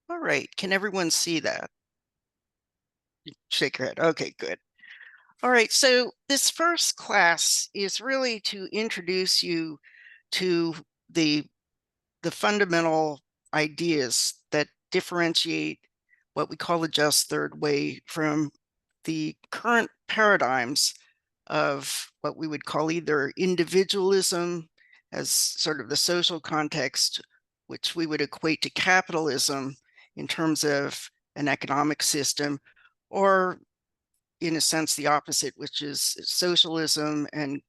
All right, can everyone see that? Shake your head. Okay, good. All right, so this first class is really to introduce you to the the fundamental ideas that differentiate what we call the just third way from the current paradigms of what we would call either individualism as sort of the social context, which we would equate to capitalism in terms of an economic system, or in a sense the opposite, which is socialism and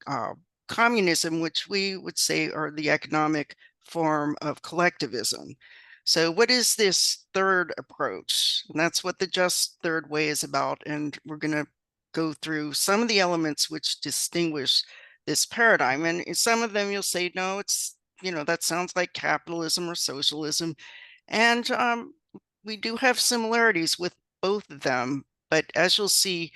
communism, which we would say are the economic form of collectivism. So what is this third approach? And that's what the just third way is about. And we're going to go through some of the elements which distinguish this paradigm. And in some of them you'll say, no, it's, that sounds like capitalism or socialism. And we do have similarities with both of them. But as you'll see,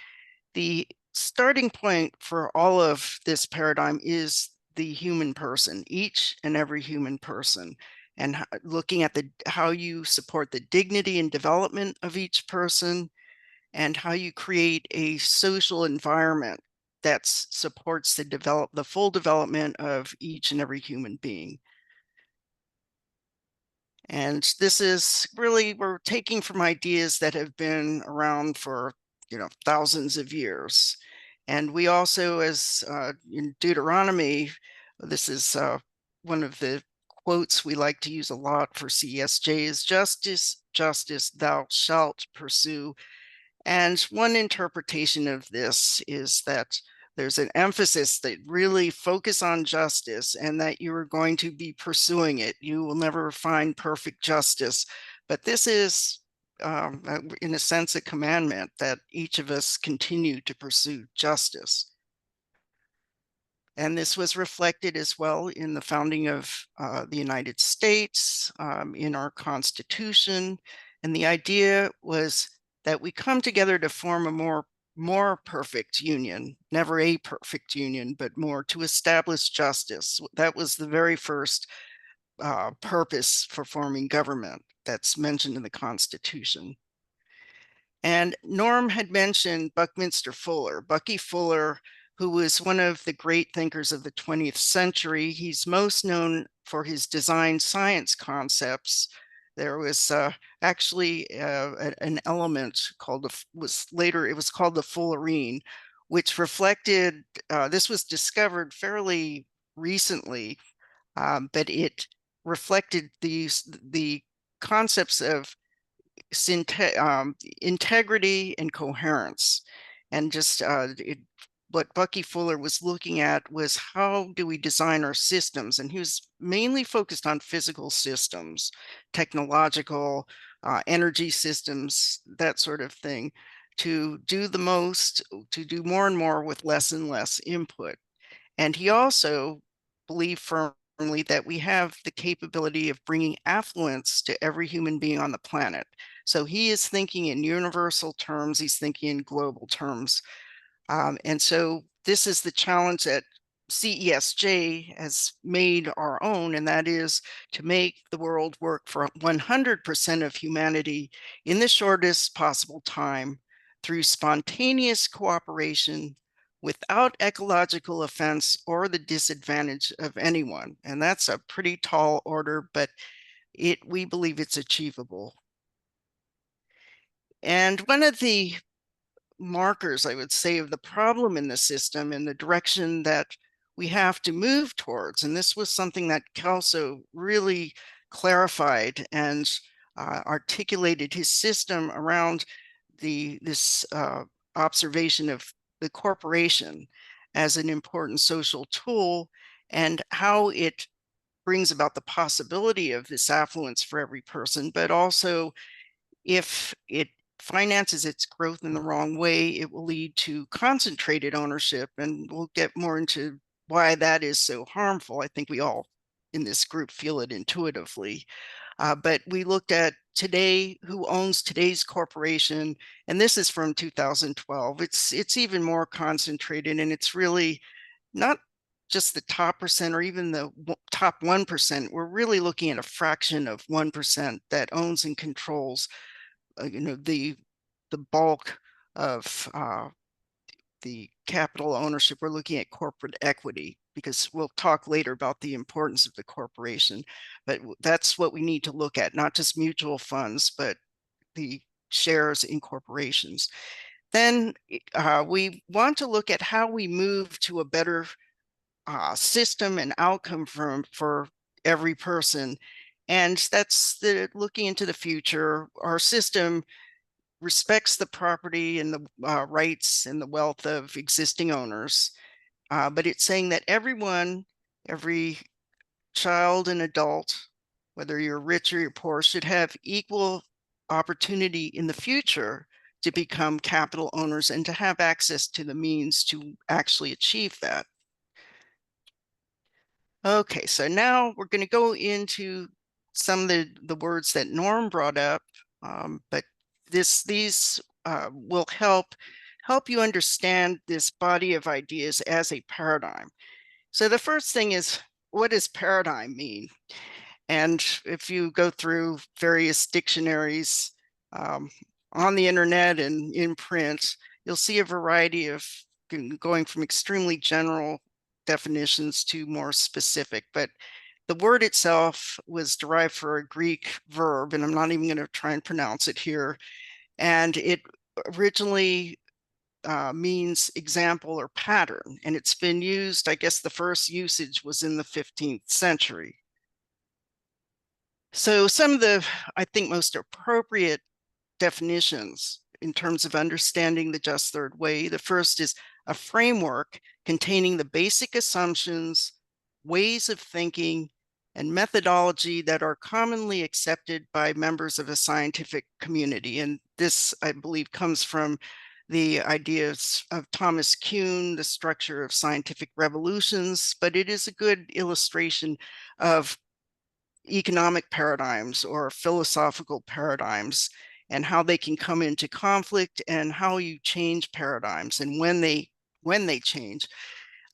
the starting point for all of this paradigm is the human person, each and every human person, and looking at how you support the dignity and development of each person, and how you create a social environment that supports the full development of each and every human being. And this is really, we're taking from ideas that have been around for, thousands of years. And we also, as in Deuteronomy, this is one of the quotes we like to use a lot for CSJ is justice, justice, thou shalt pursue. And one interpretation of this is that there's an emphasis that really focus on justice and that you are going to be pursuing it. You will never find perfect justice, but this is, in a sense, a commandment that each of us continue to pursue justice. And this was reflected as well in the founding of the United States, in our Constitution. And the idea was that we come together to form a more perfect union, never a perfect union, but more to establish justice. That was the very first purpose for forming government that's mentioned in the Constitution. And Norm had mentioned Buckminster Fuller, Bucky Fuller, who was one of the great thinkers of the 20th century. He's most known for his design science concepts. There was actually an element called, it was called the fullerene, which reflected, this was discovered fairly recently, but it reflected the concepts of integrity and coherence. And just what Bucky Fuller was looking at was how do we design our systems? And he was mainly focused on physical systems, technological, energy systems, that sort of thing, to do the most, to do more and more with less and less input. And he also believed firmly that we have the capability of bringing affluence to every human being on the planet. So he is thinking in universal terms, he's thinking in global terms. And so this is the challenge that CESJ has made our own, and that is to make the world work for 100% of humanity in the shortest possible time through spontaneous cooperation without ecological offense or the disadvantage of anyone. And that's a pretty tall order, but we believe it's achievable. And one of the markers, I would say, of the problem in the system and the direction that we have to move towards. And this was something that Kelso really clarified and articulated his system around this observation of the corporation as an important social tool and how it brings about the possibility of this affluence for every person, but also if it finances its growth in the wrong way, it will lead to concentrated ownership. And we'll get more into why that is so harmful. I think we all in this group feel it intuitively. But we looked at today, who owns today's corporation, and this is from 2012. It's even more concentrated, and it's really not just the top percent or even the top 1%. We're really looking at a fraction of 1% that owns and controls, the bulk of the capital ownership. We're looking at corporate equity, because we'll talk later about the importance of the corporation. But that's what we need to look at, not just mutual funds, but the shares in corporations. Then we want to look at how we move to a better system and outcome for every person. And that's looking into the future. Our system respects the property and the rights and the wealth of existing owners, but it's saying that every child and adult, whether you're rich or you're poor, should have equal opportunity in the future to become capital owners and to have access to the means to actually achieve that. Okay, so now we're going to go into some of the words that Norm brought up, but these will help you understand this body of ideas as a paradigm. So the first thing is, what does paradigm mean? And if you go through various dictionaries on the internet and in print, you'll see a variety of going from extremely general definitions to more specific. But the word itself was derived from a Greek verb, and I'm not even going to try and pronounce it here. And it originally means example or pattern. And it's been used, I guess the first usage was in the 15th century. So some of the, I think, most appropriate definitions in terms of understanding the just third way. The first is a framework containing the basic assumptions, ways of thinking, and methodology that are commonly accepted by members of a scientific community. And this, I believe, comes from the ideas of Thomas Kuhn, the structure of scientific revolutions, but it is a good illustration of economic paradigms or philosophical paradigms and how they can come into conflict and how you change paradigms and when they change.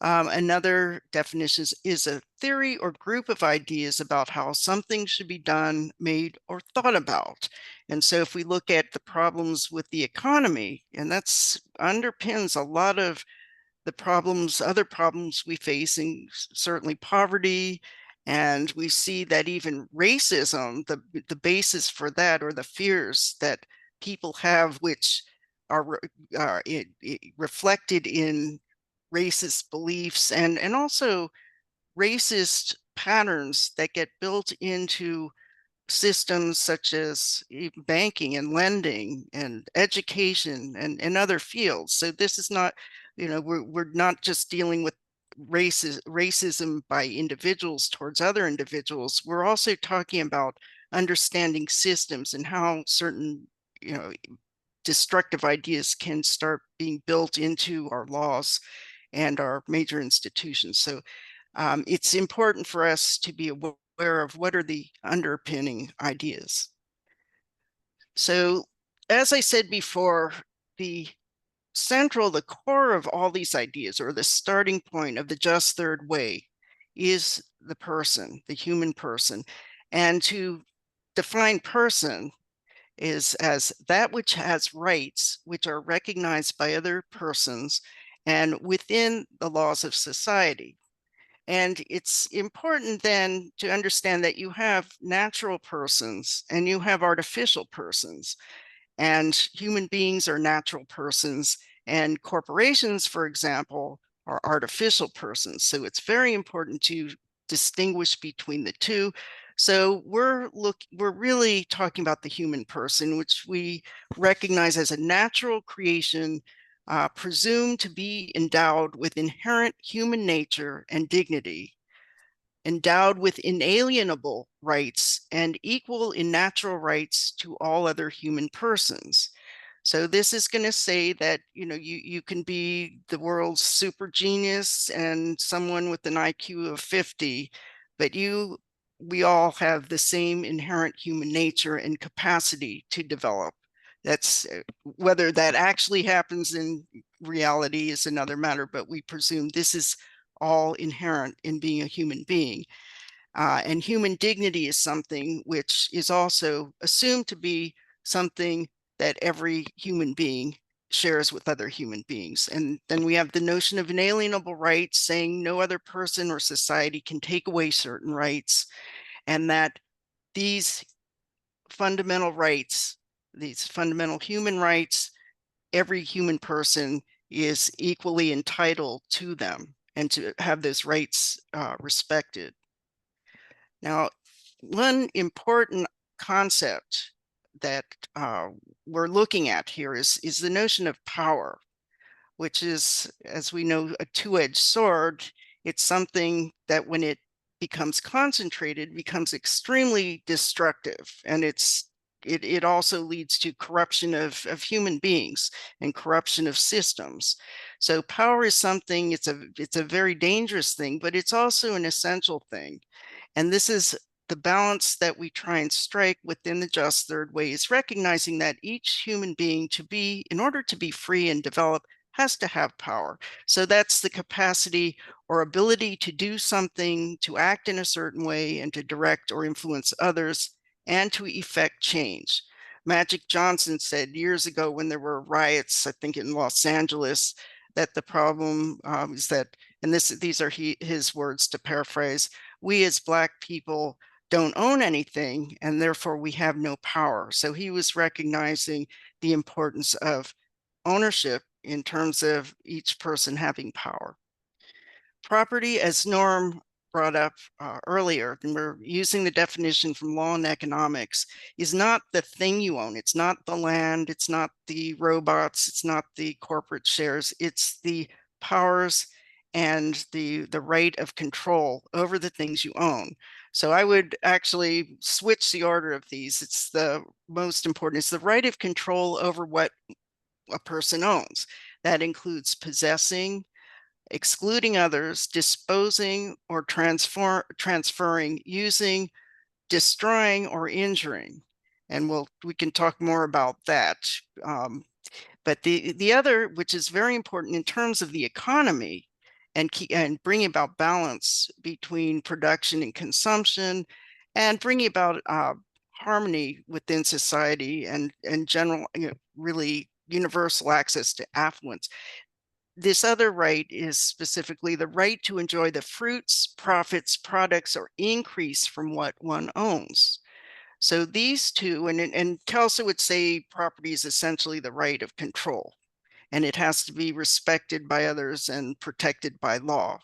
Another definition is a theory or group of ideas about how something should be done, made, or thought about. And so if we look at the problems with the economy, and that's underpins a lot of the other problems we face, and certainly poverty. And we see that even racism, the basis for that, or the fears that people have, which are reflected in racist beliefs and also racist patterns that get built into systems such as banking and lending and education and other fields. So this is not, we're not just dealing with racism by individuals towards other individuals. We're also talking about understanding systems and how certain, destructive ideas can start being built into our laws and our major institutions. So it's important for us to be aware of what are the underpinning ideas. So as I said before, the core of all these ideas, or the starting point of the just third way, is the person, the human person. And to define person is as that which has rights which are recognized by other persons and within the laws of society. And it's important then to understand that you have natural persons and you have artificial persons, and human beings are natural persons, and corporations, for example, are artificial persons. So it's very important to distinguish between the two. So we're really talking about the human person, which we recognize as a natural creation, presumed to be endowed with inherent human nature and dignity, endowed with inalienable rights and equal in natural rights to all other human persons. So this is going to say that, you can be the world's super genius and someone with an IQ of 50, but we all have the same inherent human nature and capacity to develop. That's whether that actually happens in reality is another matter, but we presume this is all inherent in being a human being. And human dignity is something which is also assumed to be something that every human being shares with other human beings. And then we have the notion of inalienable rights, saying no other person or society can take away certain rights, and that these fundamental rights, these fundamental human rights, every human person is equally entitled to them and to have those rights respected. Now, one important concept that we're looking at here is the notion of power, which is, as we know, a two-edged sword. It's something that when it becomes concentrated, becomes extremely destructive. And it also leads to corruption of human beings and corruption of systems. So power is something, it's a very dangerous thing, but it's also an essential thing. And this is the balance that we try and strike within the just third way, is recognizing that each human being, in order to be free and develop, has to have power. So that's the capacity or ability to do something, to act in a certain way, and to direct or influence others, and to effect change. Magic Johnson said years ago when there were riots, I think in Los Angeles, that the problem is that, and these are his words to paraphrase, we as Black people don't own anything, and therefore we have no power. So he was recognizing the importance of ownership in terms of each person having power. Property, as Norm brought up earlier, and we're using the definition from Law and Economics, is not the thing you own. It's not the land, it's not the robots, it's not the corporate shares, it's the powers and the right of control over the things you own. So I would actually switch the order of these. It's the most important. It's the right of control over what a person owns. That includes possessing, excluding others, disposing or transferring, using, destroying, or injuring. And we can talk more about that. But the other, which is very important in terms of the economy and bringing about balance between production and consumption, and bringing about harmony within society and general, really universal access to affluence. This other right is specifically the right to enjoy the fruits, profits, products, or increase from what one owns. So these two, and Kelso would say property is essentially the right of control, and it has to be respected by others and protected by law.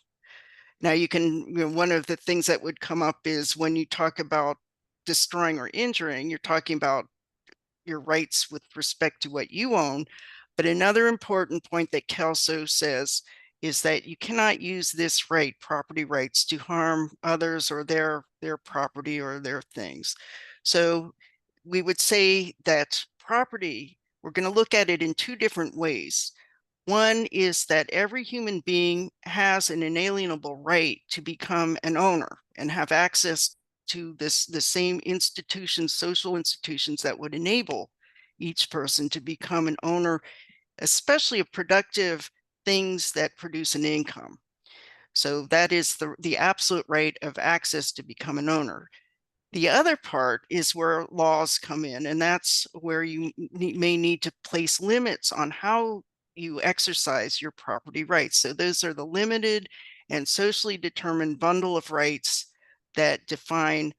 Now one of the things that would come up is when you talk about destroying or injuring, you're talking about your rights with respect to what you own. But another important point that Kelso says is that you cannot use this right, property rights, to harm others or their property or their things. So we would say that property, we're going to look at it in two different ways. One is that every human being has an inalienable right to become an owner and have access to the same institutions, social institutions that would enable each person to become an owner, especially of productive things that produce an income. So that is the absolute right of access to become an owner. The other part is where laws come in, and that's where you may need to place limits on how you exercise your property rights. So those are the limited and socially determined bundle of rights that define,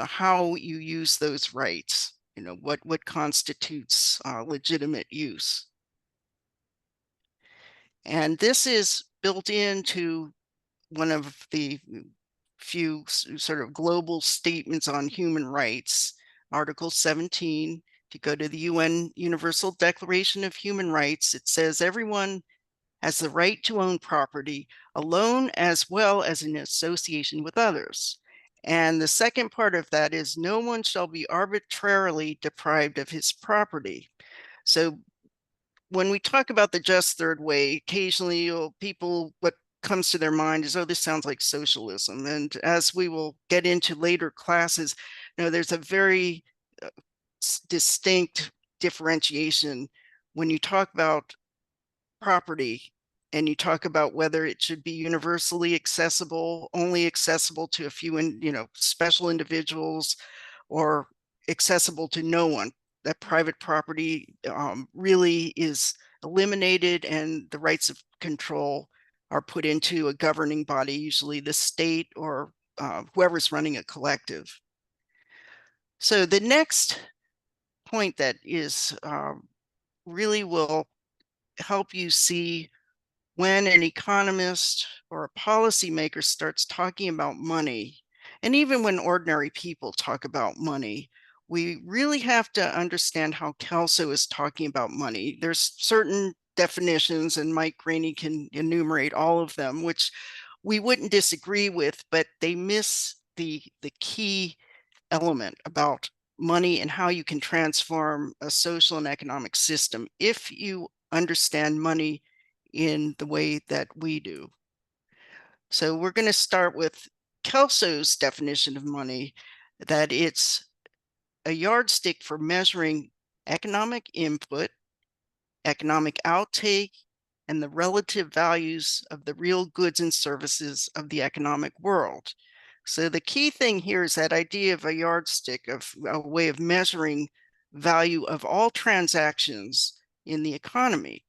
how you use those rights, what constitutes legitimate use. And this is built into one of the few sort of global statements on human rights, Article 17. If you go to the UN Universal Declaration of Human Rights, it says everyone has the right to own property alone as well as in association with others. And the second part of that is no one shall be arbitrarily deprived of his property. So when we talk about the just third way, occasionally what comes to their mind is, oh, this sounds like socialism. And as we will get into later classes, there's a very distinct differentiation when you talk about property and you talk about whether it should be universally accessible, only accessible to a few, special individuals, or accessible to no one. That private property really is eliminated, and the rights of control are put into a governing body, usually the state or whoever's running a collective. So the next point that is really will help you see when an economist or a policymaker starts talking about money, and even when ordinary people talk about money, we really have to understand how Kelso is talking about money. There's certain definitions, and Mike Graney can enumerate all of them, which we wouldn't disagree with, but they miss the key element about money and how you can transform a social and economic system if you understand money in the way that we do. So we're going to start with Kelso's definition of money, that it's a yardstick for measuring economic input, economic outtake, and the relative values of the real goods and services of the economic world. So the key thing here is that idea of a yardstick, of a way of measuring value of all transactions in the economy.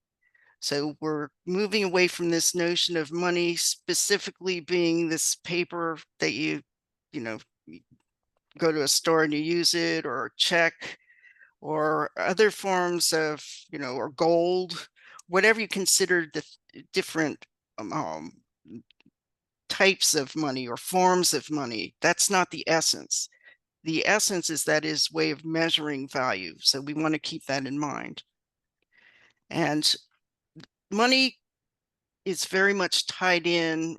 So we're moving away from this notion of money specifically being this paper that you go to a store and you use it, or a check, or other forms of, or gold, whatever you consider the different types of money or forms of money. That's not the essence. The essence is that is way of measuring value. So we want to keep that in mind. And money is very much tied in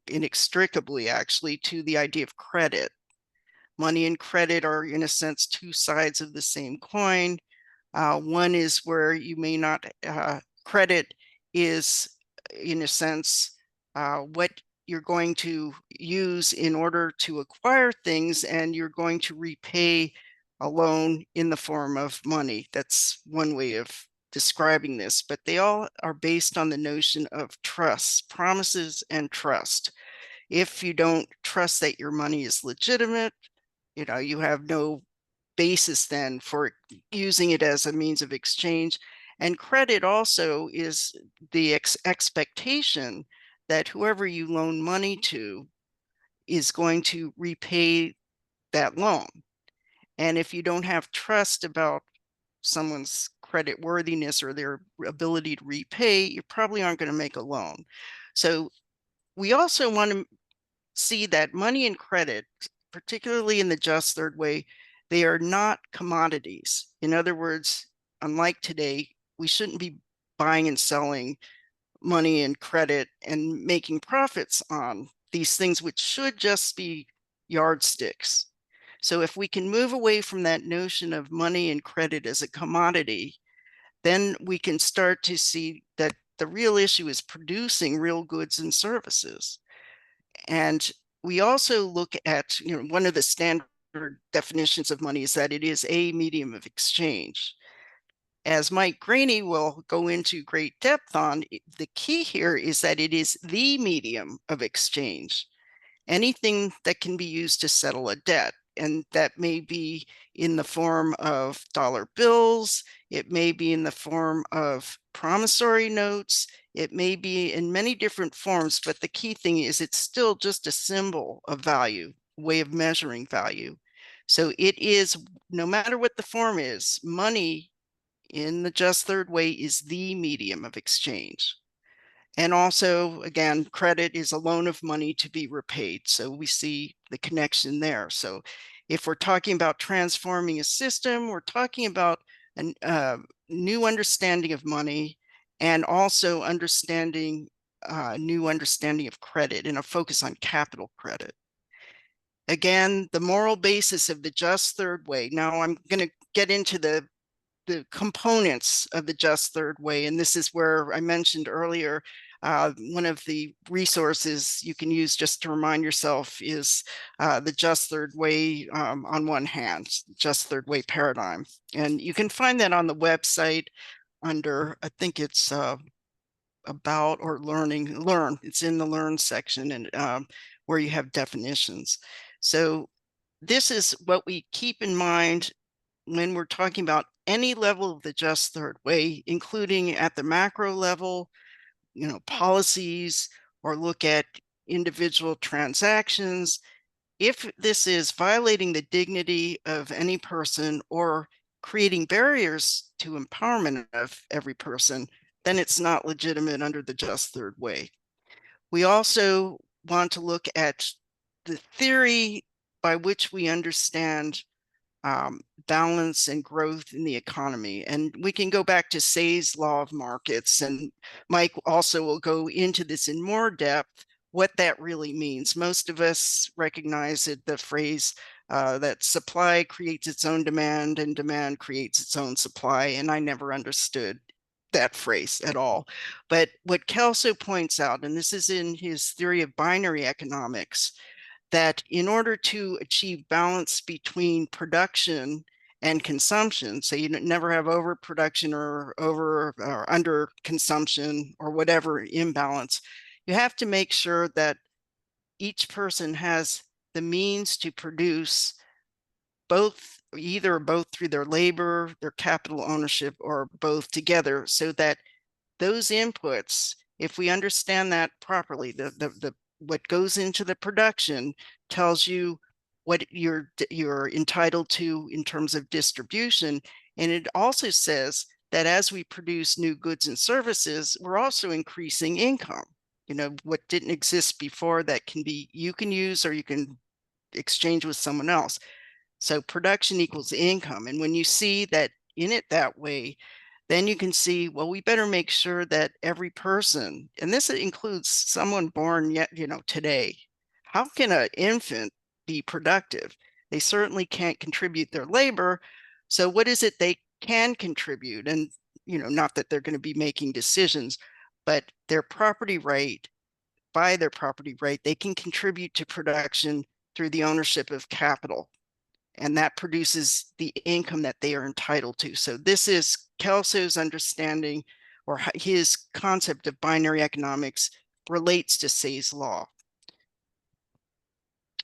inextricably, actually, to the idea of credit. Money and credit are, in a sense, two sides of the same coin. One is where you may not, credit is, in a sense, what you're going to use in order to acquire things, and you're going to repay a loan in the form of money. That's one way of describing this, but they all are based on the notion of trust, promises and trust. If you don't trust that your money is legitimate, you have no basis then for using it as a means of exchange. And credit also is the expectation that whoever you loan money to is going to repay that loan. And if you don't have trust about someone's credit worthiness or their ability to repay, you probably aren't going to make a loan. So we also want to see that money and credit, particularly in the just third way, they are not commodities. In other words, unlike today, we shouldn't be buying and selling money and credit and making profits on these things, which should just be yardsticks. So if we can move away from that notion of money and credit as a commodity, then we can start to see that the real issue is producing real goods and services. And we also look at, one of the standard definitions of money is that it is a medium of exchange. As Mike Graney will go into great depth on, the key here is that it is the medium of exchange. Anything that can be used to settle a debt, and that may be in the form of dollar bills, it may be in the form of promissory notes, it may be in many different forms, but the key thing is it's still just a symbol of value, way of measuring value. So it is, no matter what the form is, money in the just third way is the medium of exchange. And also, again, credit is a loan of money to be repaid. So we see the connection there. So if we're talking about transforming a system, we're talking about a new understanding of money, and also understanding new understanding of credit, and a focus on capital credit. Again, the moral basis of the just third way. Now I'm going to get into the components of the just third way. And this is where I mentioned earlier, one of the resources you can use just to remind yourself is the just third way on one hand, just third way paradigm. And you can find that on the website under, I think it's about or learn. It's in the learn section, and where you have definitions. So this is what we keep in mind when we're talking about any level of the just third way, including at the macro level, policies, or look at individual transactions. If this is violating the dignity of any person or creating barriers to empowerment of every person, then it's not legitimate under the just third way. We also want to look at the theory by which we understand balance and growth in the economy. And we can go back to Say's law of markets, and Mike also will go into this in more depth, what that really means. Most of us recognize it, the phrase that supply creates its own demand and demand creates its own supply. And I never understood that phrase at all. But what Kelso points out, and this is in his theory of binary economics, that in order to achieve balance between production and consumption, so you never have overproduction or over or under consumption or whatever imbalance, you have to make sure that each person has the means to produce both, either both through their labor, their capital ownership, or both together, so that those inputs, if we understand that properly, what goes into the production tells you what you're entitled to in terms of distribution. And it also says that as we produce new goods and services, we're also increasing income. What didn't exist before that you can use or you can exchange with someone else. So production equals income. And when you see that in it that way, then you can see, well, we better make sure that every person, and this includes someone born yet, today, how can an infant be productive? They certainly can't contribute their labor. So what is it they can contribute? And, not that they're going to be making decisions, but their property right, by their property right, they can contribute to production through the ownership of capital. And that produces the income that they are entitled to. So this is Kelso's understanding, or his concept of binary economics relates to Say's law.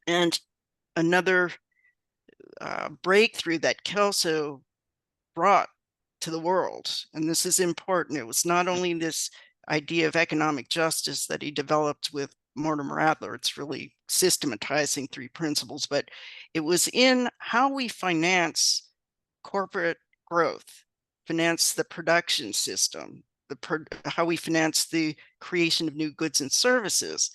And another breakthrough that Kelso brought to the world, and this is important, it was not only this idea of economic justice that he developed with Mortimer Adler, it's really systematizing three principles, but it was in how we finance corporate growth, finance the production system, how we finance the creation of new goods and services.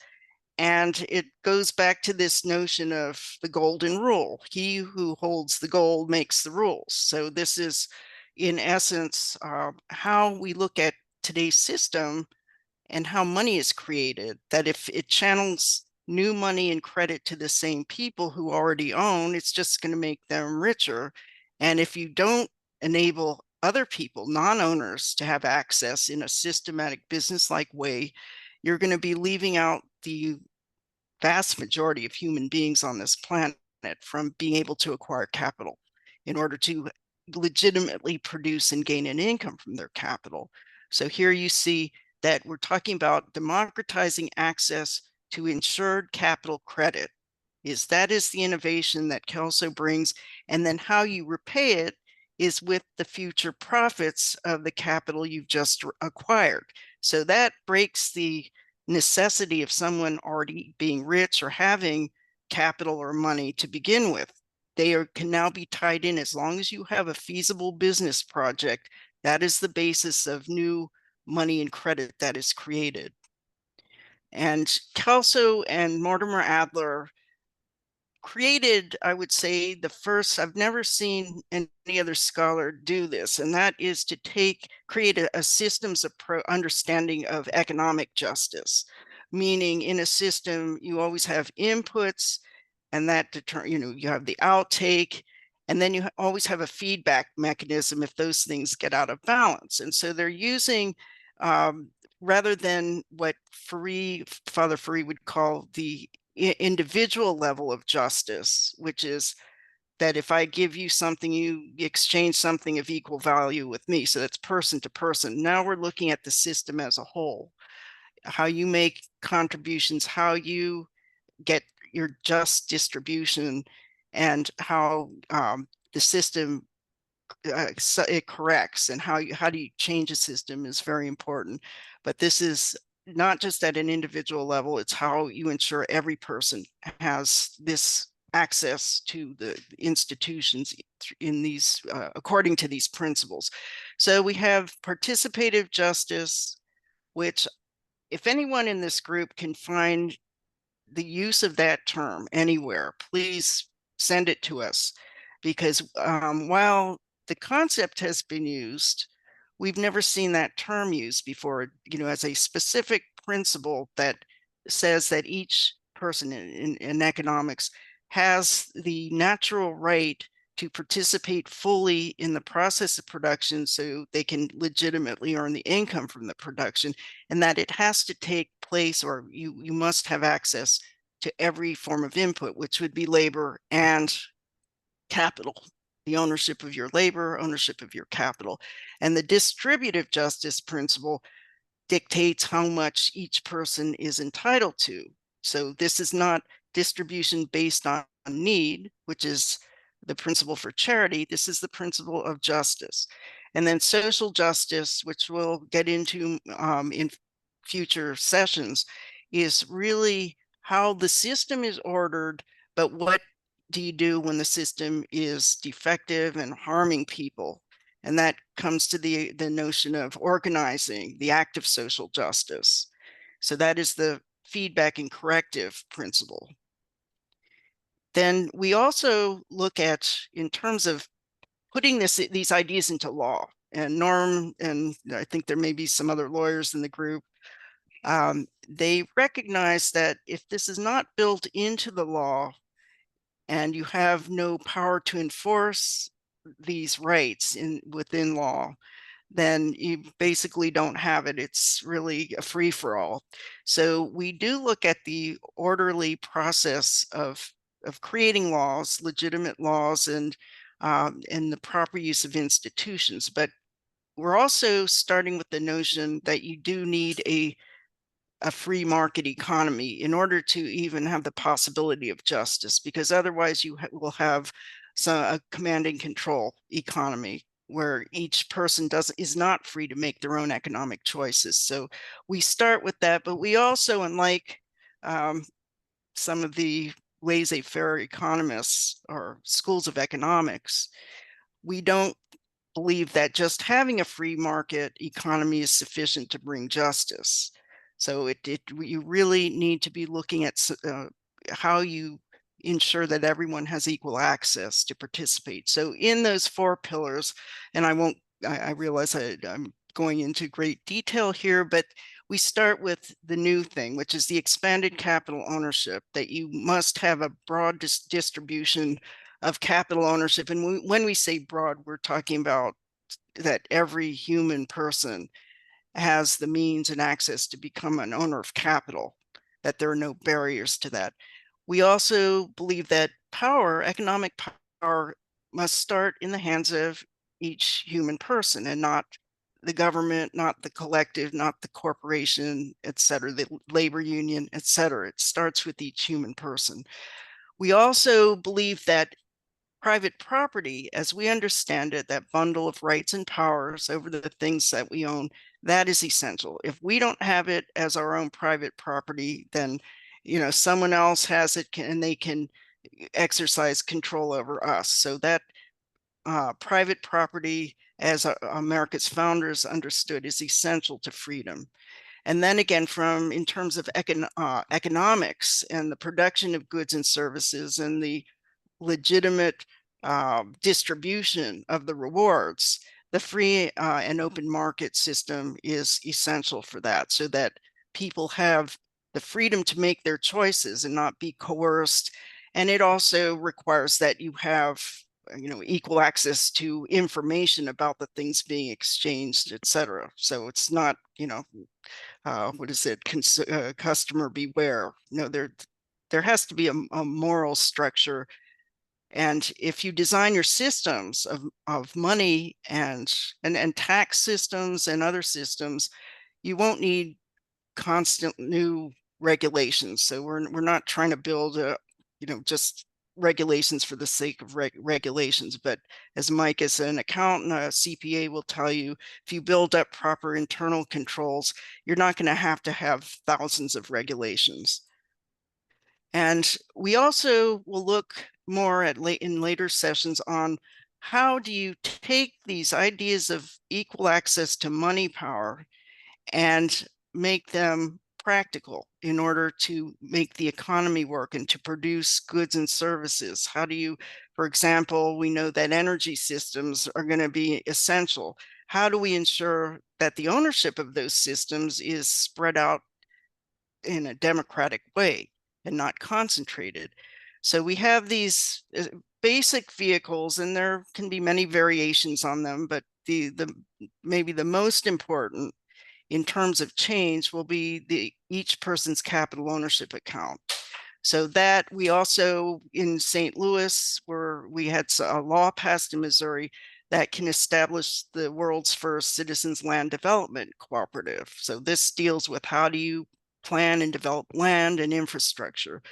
And it goes back to this notion of the golden rule. He who holds the gold makes the rules. So this is, in essence, how we look at today's system and how money is created, that if it channels new money and credit to the same people who already own, it's just going to make them richer. And if you don't enable other people, non-owners, to have access in a systematic business-like way, you're going to be leaving out the vast majority of human beings on this planet from being able to acquire capital in order to legitimately produce and gain an income from their capital. So here you see that we're talking about democratizing access to insured capital credit. That is the innovation that Kelso brings. And then how you repay it is with the future profits of the capital you've just acquired. So that breaks the necessity of someone already being rich or having capital or money to begin with. They can now be tied in as long as you have a feasible business project. That is the basis of new money and credit that is created. And Kelso and Mortimer Adler created, I would say, the first, I've never seen any other scholar do this, and that is to create a systems understanding of economic justice, meaning in a system, you always have inputs, and that you have the outtake, and then you always have a feedback mechanism if those things get out of balance. And so they're using, rather than what Father Ferree would call the individual level of justice, which is that if I give you something, you exchange something of equal value with me. So that's person to person. Now we're looking at the system as a whole, how you make contributions, how you get your just distribution, and how the system so it corrects, and how do you change a system is very important. But this is not just at an individual level, it's how you ensure every person has this access to the institutions in these according to these principles. So we have participative justice, which if anyone in this group can find the use of that term anywhere, please send it to us, because while the concept has been used, we've never seen that term used before, as a specific principle that says that each person in economics has the natural right to participate fully in the process of production so they can legitimately earn the income from the production, and that it has to take place, or you must have access to every form of input, which would be labor and capital, the ownership of your labor, ownership of your capital. And the distributive justice principle dictates how much each person is entitled to. So this is not distribution based on need, which is the principle for charity. This is the principle of justice. And then social justice, which we'll get into in future sessions, is really how the system is ordered, but what do you do when the system is defective and harming people? And that comes to the notion of organizing, the act of social justice. So that is the feedback and corrective principle. Then we also look at, in terms of putting these ideas into law, and Norm, and I think there may be some other lawyers in the group, they recognize that if this is not built into the law and you have no power to enforce these rights within law, then you basically don't have it. It's really a free-for-all. So we do look at the orderly process of creating laws, legitimate laws, and the proper use of institutions. But we're also starting with the notion that you do need a free market economy in order to even have the possibility of justice, because otherwise you will have a command and control economy where each person is not free to make their own economic choices. So we start with that, but we also, unlike some of the laissez-faire economists or schools of economics, we don't believe that just having a free market economy is sufficient to bring justice. So you really need to be looking at how you ensure that everyone has equal access to participate. So in those four pillars, and I realize I'm going into great detail here, but we start with the new thing, which is the expanded capital ownership, that you must have a broad distribution of capital ownership. And when we say broad, we're talking about that every human person has the means and access to become an owner of capital, that there are no barriers to that. We also believe that economic power, must start in the hands of each human person, and not the government, not the collective, not the corporation, et cetera, the labor union, et cetera. It starts with each human person. We also believe that private property, as we understand it, that bundle of rights and powers over the things that we own, that is essential. If we don't have it as our own private property, then someone else has it, and they can exercise control over us. So that private property, as America's founders understood, is essential to freedom. And then again, in terms of economics and the production of goods and services and the legitimate distribution of the rewards, the free and open market system is essential for that, so that people have the freedom to make their choices and not be coerced. And it also requires that you have equal access to information about the things being exchanged, et cetera. So it's not, what is it, customer beware. No, there has to be a moral structure And if you design your systems of money and tax systems and other systems, you won't need constant new regulations. So we're not trying to build just regulations for the sake of regulations. But as Mike, as an accountant, a CPA, will tell you, if you build up proper internal controls, you're not going to have thousands of regulations. And we also will look more in later sessions on how do you take these ideas of equal access to money power and make them practical in order to make the economy work and to produce goods and services. How do you, for example, we know that energy systems are going to be essential. How do we ensure that the ownership of those systems is spread out in a democratic way and not concentrated? So we have these basic vehicles, and there can be many variations on them, but the maybe the most important in terms of change will be each person's capital ownership account. So that we also, in St. Louis, where we had a law passed in Missouri that can establish the world's first citizens land development cooperative. So this deals with how do you plan and develop land and infrastructure.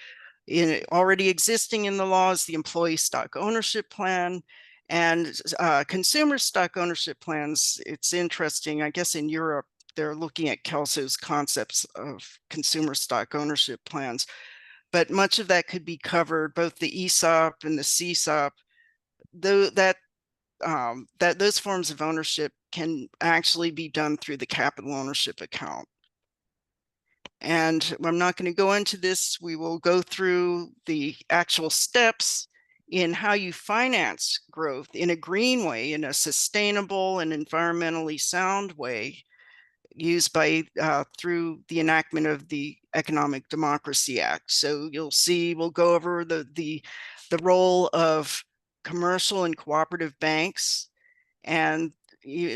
Already existing in the law is the employee stock ownership plan and consumer stock ownership plans. It's interesting, I guess in Europe, they're looking at Kelso's concepts of consumer stock ownership plans, but much of that could be covered, both the ESOP and the CSOP, though that those forms of ownership can actually be done through the capital ownership account. And I'm not going to go into this. We will go through the actual steps in how you finance growth in a green way, in a sustainable and environmentally sound way, used by through the enactment of the Economic Democracy Act. So you'll see, we'll go over the role of commercial and cooperative banks, and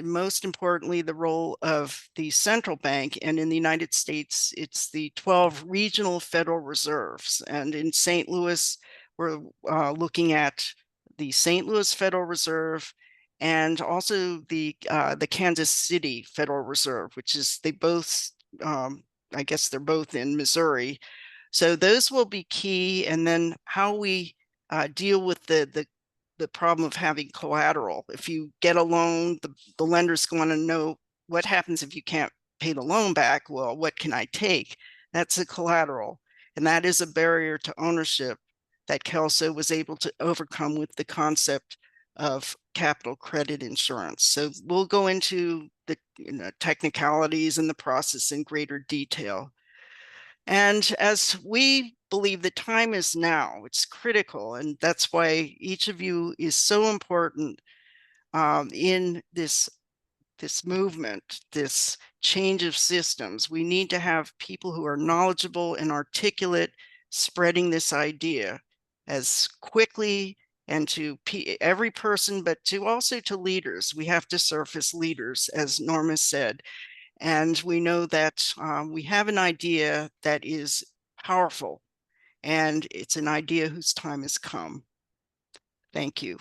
most importantly, the role of the central bank. And in the United States, it's the 12 regional Federal Reserves. And in St. Louis, we're looking at the St. Louis Federal Reserve and also the Kansas City Federal Reserve, which is they both, I guess they're both in Missouri. So those will be key. And then how we deal with the problem of having collateral. If you get a loan, the lender's going to know what happens if you can't pay the loan back. Well, what can I take? That's a collateral. And that is a barrier to ownership that Kelso was able to overcome with the concept of capital credit insurance. So we'll go into the technicalities and the process in greater detail. And as we believe the time is now, it's critical. And that's why each of you is so important in this movement, this change of systems. We need to have people who are knowledgeable and articulate, spreading this idea as quickly and to every person, but to also to leaders. We have to surface leaders, as Norma said. And we know that we have an idea that is powerful, and it's an idea whose time has come. Thank you.